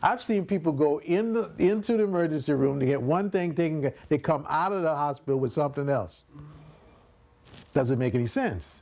I've seen people go into the emergency room to get one thing taken, they come out of the hospital with something else. Doesn't make any sense.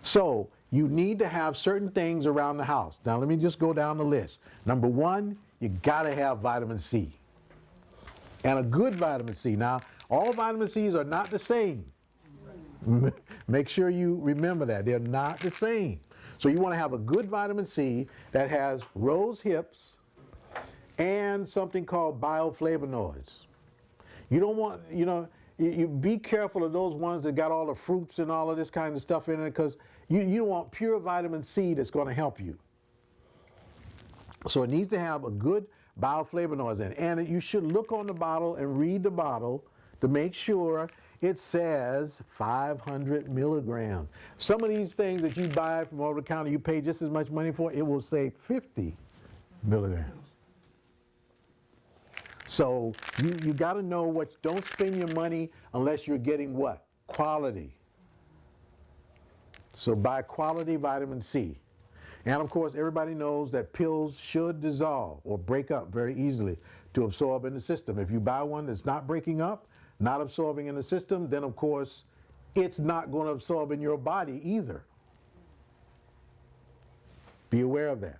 So you need to have certain things around the house. Now let me just go down the list. Number one, you gotta have vitamin C. And a good vitamin C. Now, all vitamin C's are not the same. Make sure you remember that. They're not the same. So you want to have a good vitamin C that has rose hips and something called bioflavonoids. You don't want, you be careful of those ones that got all the fruits and all of this kind of stuff in it, because you don't want pure vitamin C that's going to help you. So it needs to have a good bioflavonoids in it. And you should look on the bottle and read the bottle to make sure it says 500 milligrams. Some of these things that you buy from over the counter, you pay just as much money for, it will say 50 milligrams. So you got to know what, don't spend your money unless you're getting what? Quality. So buy quality vitamin C. And of course, everybody knows that pills should dissolve or break up very easily to absorb in the system. If you buy one that's not breaking up, not absorbing in the system, then of course, it's not going to absorb in your body either. Be aware of that.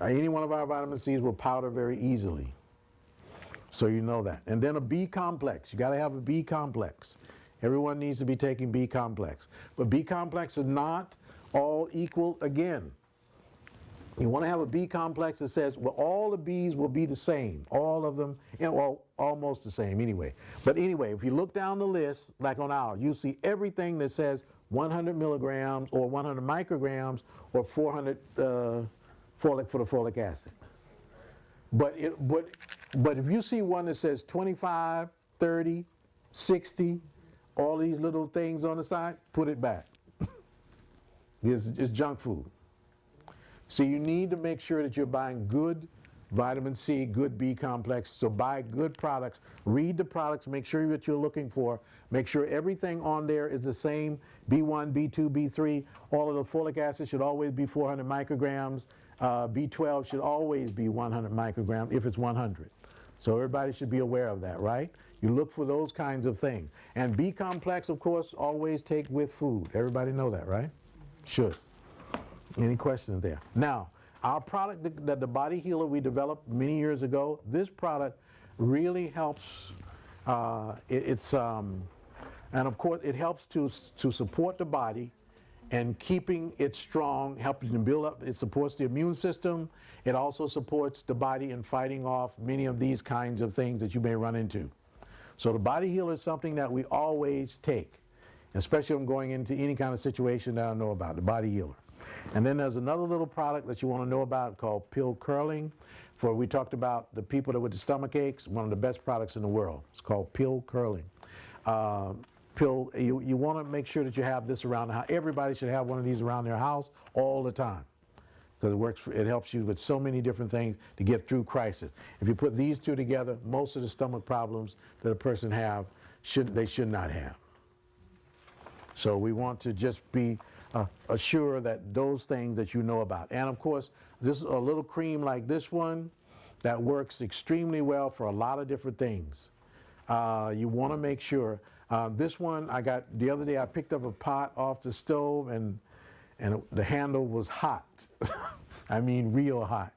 Any one of our vitamin C's will powder very easily. So you know that. And then a B complex. You got to have a B complex. Everyone needs to be taking B complex. But B complex is not all equal again. You want to have a B complex that says, well, all the B's will be the same. All of them, well, almost the same anyway. But anyway, if you look down the list, like on ours, you see everything that says 100 milligrams or 100 micrograms or 400 for the folic acid. But if you see one that says 25, 30, 60, all these little things on the side, put it back. It's junk food. So you need to make sure that you're buying good vitamin C, good B complex. So buy good products, read the products, make sure what you're looking for, make sure everything on there is the same, B1, B2, B3, all of the folic acid should always be 400 micrograms, B12 should always be 100 micrograms if it's 100. So everybody should be aware of that, right? You look for those kinds of things. And B complex, of course, always take with food. Everybody know that, right? Should. Any questions there? Now, our product that the Body Healer we developed many years ago, this product really helps, and of course it helps to support the body and keeping it strong, helping to build up, it supports the immune system, it also supports the body in fighting off many of these kinds of things that you may run into. So the Body Healer is something that we always take, especially when going into any kind of situation that I know about, the Body Healer. And then there's another little product that you want to know about called Pill Curling. For we talked about the people that with the stomach aches, one of the best products in the world. It's called Pill Curling. You want to make sure that you have this around the house. Everybody should have one of these around their house all the time, because it helps you with so many different things to get through crisis. If you put these two together, most of the stomach problems that a person have, they should not have. So we want to just be assure that those things that you know about. And of course, this a little cream like this one that works extremely well for a lot of different things. You want to make sure. This one I got the other day, I picked up a pot off the stove and the handle was hot. I mean real hot.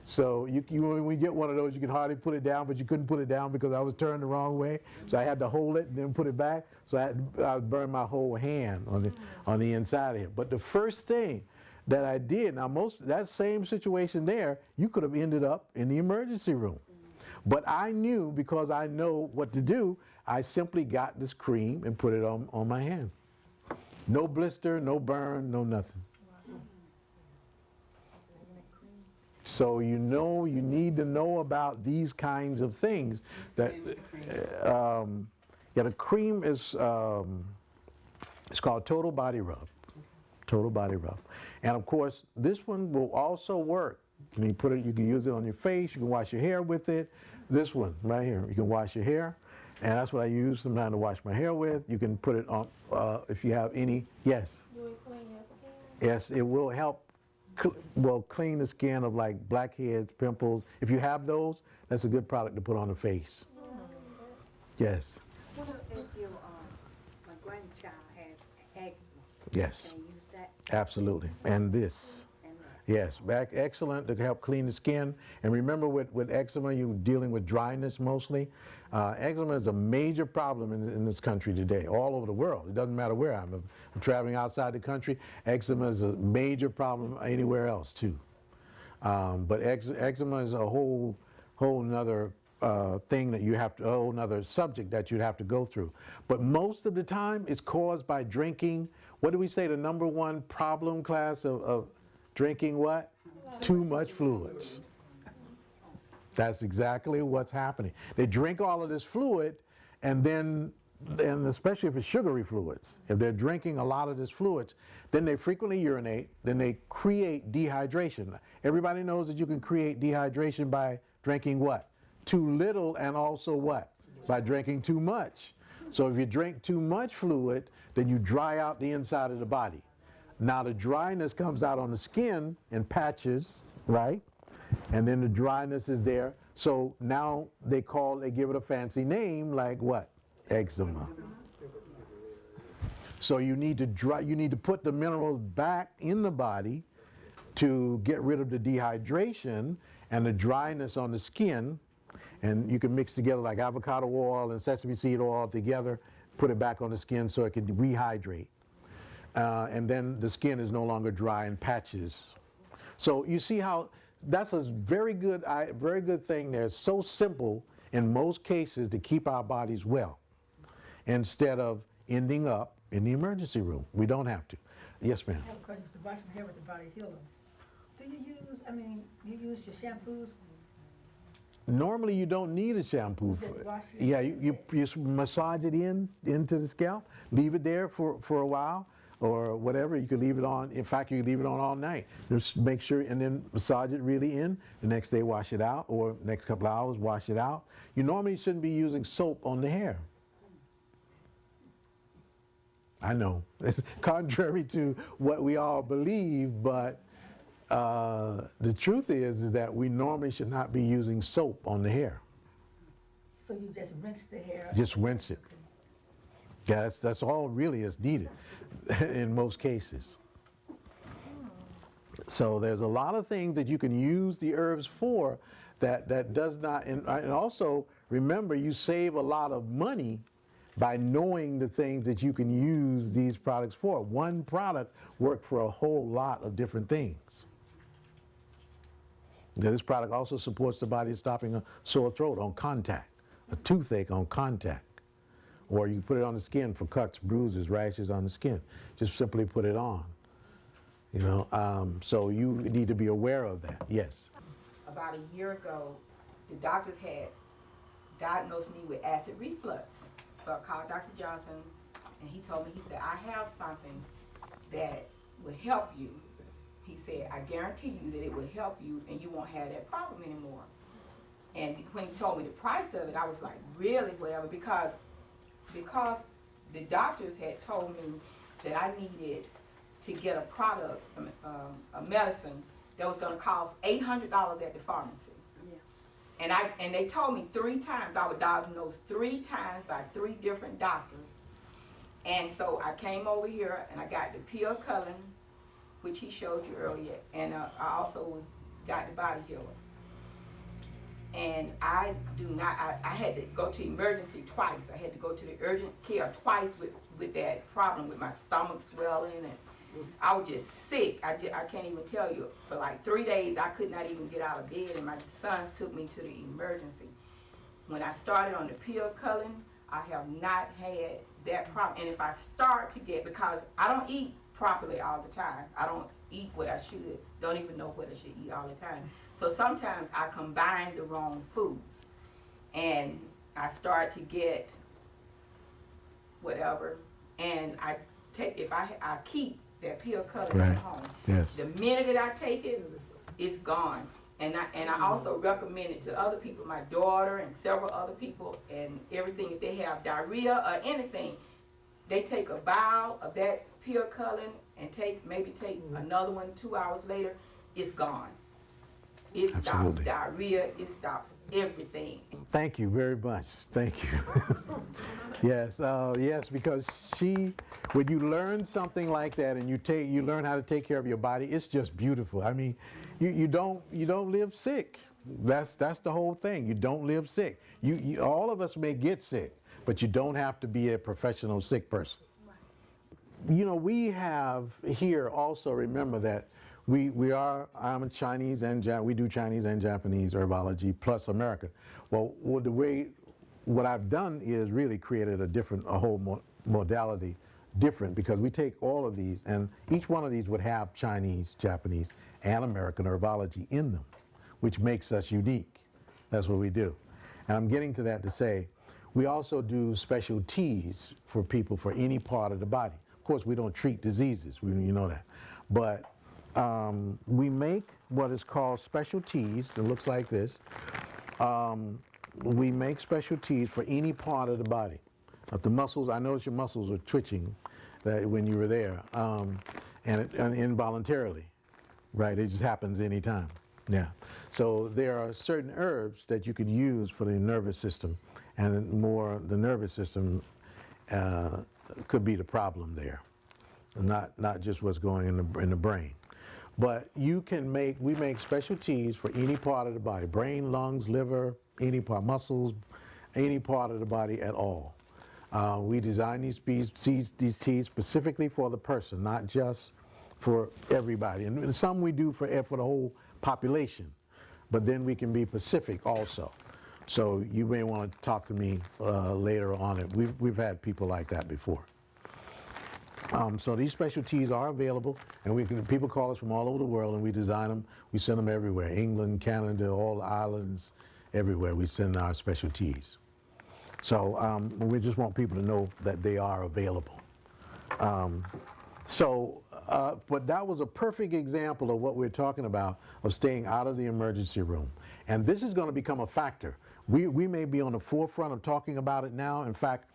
So when we get one of those, you can hardly put it down, but you couldn't put it down because I was turned the wrong way. So I had to hold it and then put it back. So I burned my whole hand on the inside of it. But the first thing that I did, now that same situation there, you could have ended up in the emergency room. But I knew, because I know what to do, I simply got this cream and put it on my hand. No blister, no burn, no nothing. So you need to know about these kinds of things. That the cream is it's called Total Body Rub. Total Body Rub. And of course, this one will also work. You can use it on your face, you can wash your hair with it. This one right here, you can wash your hair. And that's what I use sometimes to wash my hair with. You can put it on if you have any, yes. Do it clean your skin? Yes, it will help Well, clean the skin of like blackheads, pimples. If you have those, that's a good product to put on the face. Yes. What if your my grandchild has eczema? Yes. Can you use that? Absolutely. And this. And Yes, excellent to help clean the skin. And remember, with eczema, you're dealing with dryness mostly. Eczema is a major problem in this country today, all over the world. It doesn't matter where I'm traveling outside the country. Eczema is a major problem anywhere else too. But eczema is a whole nother thing that you have to, a whole nother subject that you'd have to go through. But most of the time, it's caused by drinking. What do we say the number one problem class of drinking what? Too much fluids. That's exactly what's happening. They drink all of this fluid, and especially if it's sugary fluids, if they're drinking a lot of this fluids, then they frequently urinate, then they create dehydration. Everybody knows that you can create dehydration by drinking what? Too little, and also what? By drinking too much. So if you drink too much fluid, then you dry out the inside of the body. Now the dryness comes out on the skin in patches, right? And then the dryness is there. So now they give it a fancy name like what? Eczema. So you need to put the minerals back in the body to get rid of the dehydration and the dryness on the skin. And you can mix together like avocado oil and sesame seed oil together, put it back on the skin so it can rehydrate. And then the skin is no longer dry in patches. So you see how that's a very good thing there. It's so simple in most cases to keep our bodies well instead of ending up in the emergency room. We don't have to. Yes, ma'am. I have a question. The brush from hair with the body healer. Do you use your shampoos? Normally you don't need a shampoo. Just wash it? Yeah, you massage it into the scalp, leave it there for a while, or whatever. You can leave it on. In fact, you can leave it on all night. Just make sure, and then massage it really in. The next day, wash it out, or next couple of hours, wash it out. You normally shouldn't be using soap on the hair. I know, it's contrary to what we all believe, but the truth is that we normally should not be using soap on the hair. So you just rinse the hair? Just rinse it. Yeah, that's all really is needed in most cases. So there's a lot of things that you can use the herbs for that does not, and also remember, you save a lot of money by knowing the things that you can use these products for. One product works for a whole lot of different things. Now, this product also supports the body in stopping a sore throat on contact, a toothache on contact. Or you put it on the skin for cuts, bruises, rashes on the skin. Just simply put it on. You know, so you need to be aware of that. Yes. About a year ago, the doctors had diagnosed me with acid reflux. So I called Dr. Johnson, and he told me, he said, I have something that will help you. He said, I guarantee you that it will help you and you won't have that problem anymore. And when he told me the price of it, I was like, really, whatever, because the doctors had told me that I needed to get a product, a medicine that was going to cost $800 at the pharmacy. Yeah. And they told me 3 times, I was diagnosed 3 times by 3 different doctors. And so I came over here and I got the Pure Cullen, which he showed you earlier, and I also got the Body Healer. And I had to go to emergency twice. I had to go to the urgent care twice with that problem with my stomach swelling, and I was just sick. I can't even tell you. For like 3 days, I could not even get out of bed, and my sons took me to the emergency. When I started on the Pure Cullen, I have not had that problem. And if I start to get, because I don't eat properly all the time. I don't eat what I should. Don't even know what I should eat all the time. So sometimes I combine the wrong foods, and I start to get whatever, and I keep that Pure Cullen at home. Yes. The minute that I take it, it's gone. And I also recommend it to other people, my daughter and several other people, and everything. If they have diarrhea or anything, they take a vial of that pill culling and maybe take another one 2 hours later, it's gone. It stops Absolutely. diarrhea, it stops everything. Thank you very much. Thank you. Yes, yes, because when you learn something like that and you learn how to take care of your body, it's just beautiful. I mean, you don't live sick. That's the whole thing. You don't live sick. All of us may get sick, but you don't have to be a professional sick person. You know, we have here also, remember that I'm Chinese and we do Chinese and Japanese herbology plus American. Well, what I've done is really created a whole modality different, because we take all of these, and each one of these would have Chinese, Japanese, and American herbology in them, which makes us unique. That's what we do. And I'm getting to that to say, we also do special teas for people for any part of the body. Of course, we don't treat diseases, you know that. But we make what is called special teas. It looks like this. We make special teas for any part of the body. Of the muscles, I noticed your muscles were twitching when you were there, and involuntarily, right? It just happens anytime. Yeah. So there are certain herbs that you can use for the nervous system, and the nervous system could be the problem there, not just what's going in the brain. But we make special teas for any part of the body: brain, lungs, liver, any part, muscles, any part of the body at all. We design these teas specifically for the person, not just for everybody. And some we do for the whole population, but then we can be specific also. So you may want to talk to me later on it. We've had people like that before. So these special teas are available, and people call us from all over the world, and we design them. We send them everywhere: England, Canada, all the islands, everywhere. We send our special teas. So we just want people to know that they are available. But that was a perfect example of what we're talking about, of staying out of the emergency room. And this is going to become a factor. We may be on the forefront of talking about it now. In fact,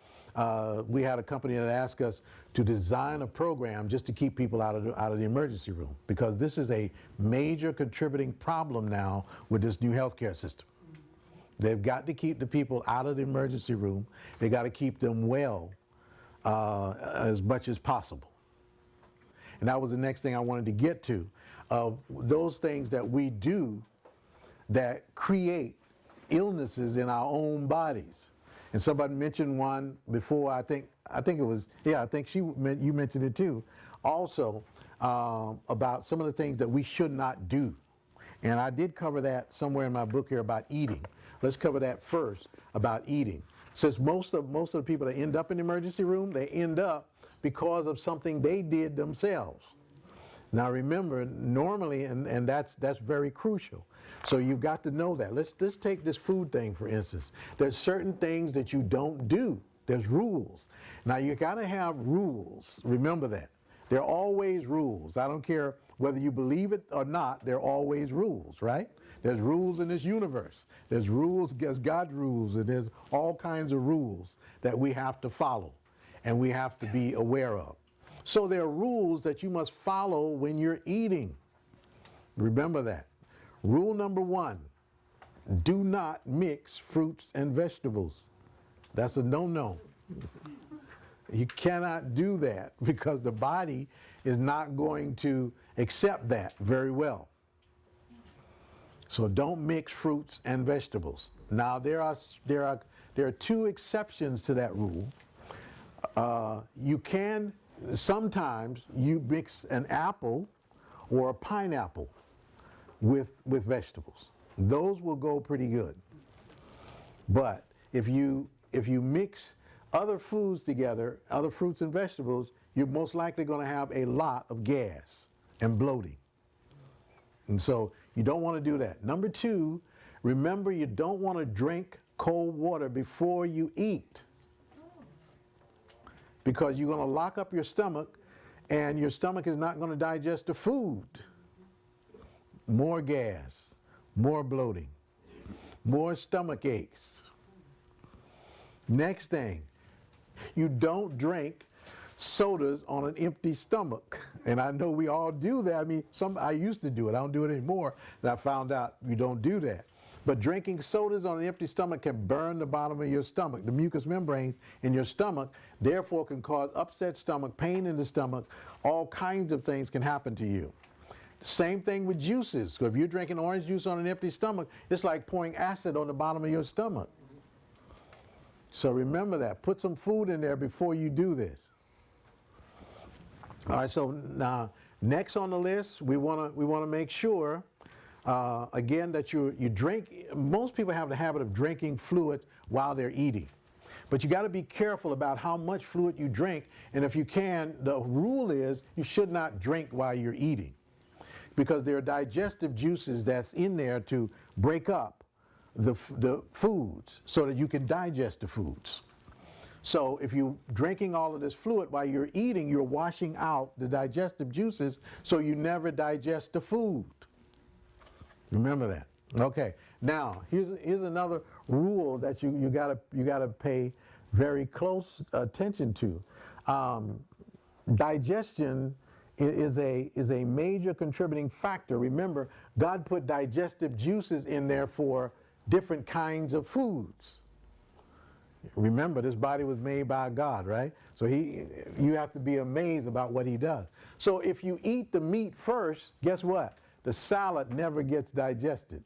we had a company that asked us to design a program just to keep people out of the emergency room, because this is a major contributing problem now with this new healthcare system. They've got to keep the people out of the emergency room. They got to keep them well as much as possible. And that was the next thing I wanted to get to, of those things that we do that create illnesses in our own bodies. And somebody mentioned one before. I think it was, yeah, I think you mentioned it too. Also about some of the things that we should not do. And I did cover that somewhere in my book here about eating. Let's cover that first, about eating. Since most of the people that end up in the emergency room, they end up because of something they did themselves. Now remember, normally, and that's very crucial. So you've got to know that. Let's take this food thing, for instance. There's certain things that you don't do. There's rules. Now you got to have rules. Remember that. There are always rules. I don't care whether you believe it or not, there are always rules, right? There's rules in this universe. There's rules, there's God's rules, and there's all kinds of rules that we have to follow and we have to be aware of. So there are rules that you must follow when you're eating. Remember that. Rule number 1, do not mix fruits and vegetables. That's a no-no. You cannot do that because the body is not going to accept that very well. So don't mix fruits and vegetables. Now there are 2 exceptions to that rule. You can sometimes you mix an apple or a pineapple with vegetables. Those will go pretty good. But if you mix other foods together, other fruits and vegetables, you're most likely going to have a lot of gas and bloating. And so you don't want to do that. Number 2, remember, you don't want to drink cold water before you eat, because you're going to lock up your stomach and your stomach is not going to digest the food. More gas, more bloating, more stomach aches. Next thing, you don't drink sodas on an empty stomach. And I know we all do that. I mean, I used to do it. I don't do it anymore. And I found out you don't do that. But drinking sodas on an empty stomach can burn the bottom of your stomach, the mucous membranes in your stomach, therefore can cause upset stomach, pain in the stomach, all kinds of things can happen to you. Same thing with juices. So if you're drinking orange juice on an empty stomach, it's like pouring acid on the bottom of your stomach. So remember that. Put some food in there before you do this. All right, so now next on the list, we want to make sure again that you drink. Most people have the habit of drinking fluid while they're eating, but you got to be careful about how much fluid you drink. And if you can, the rule is you should not drink while you're eating, because there are digestive juices that's in there to break up the foods so that you can digest the foods. So if you're drinking all of this fluid while you're eating, you're washing out the digestive juices, so you never digest the food. Remember that. Okay. Now here's another rule that you gotta pay very close attention to. Digestion is a major contributing factor. Remember, God put digestive juices in there for different kinds of foods. Remember, this body was made by God, right? So you have to be amazed about what he does. So if you eat the meat first, guess what? The salad never gets digested.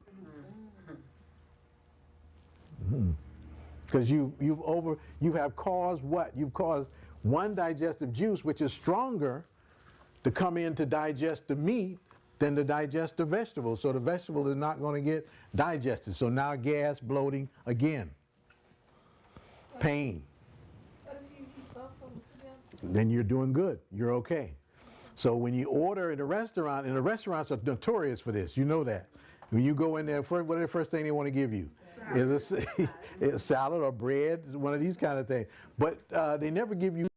Because you have caused what? You've caused one digestive juice, which is stronger, to come in to digest the meat than to digest the vegetable. So the vegetable is not going to get digested. So now gas, bloating again. Pain. Then you're doing good. You're okay. So when you order in a restaurant, and the restaurants are notorious for this, you know that. When you go in there, what is the first thing they want to give you? Is a salad or bread, one of these kind of things. But they never give you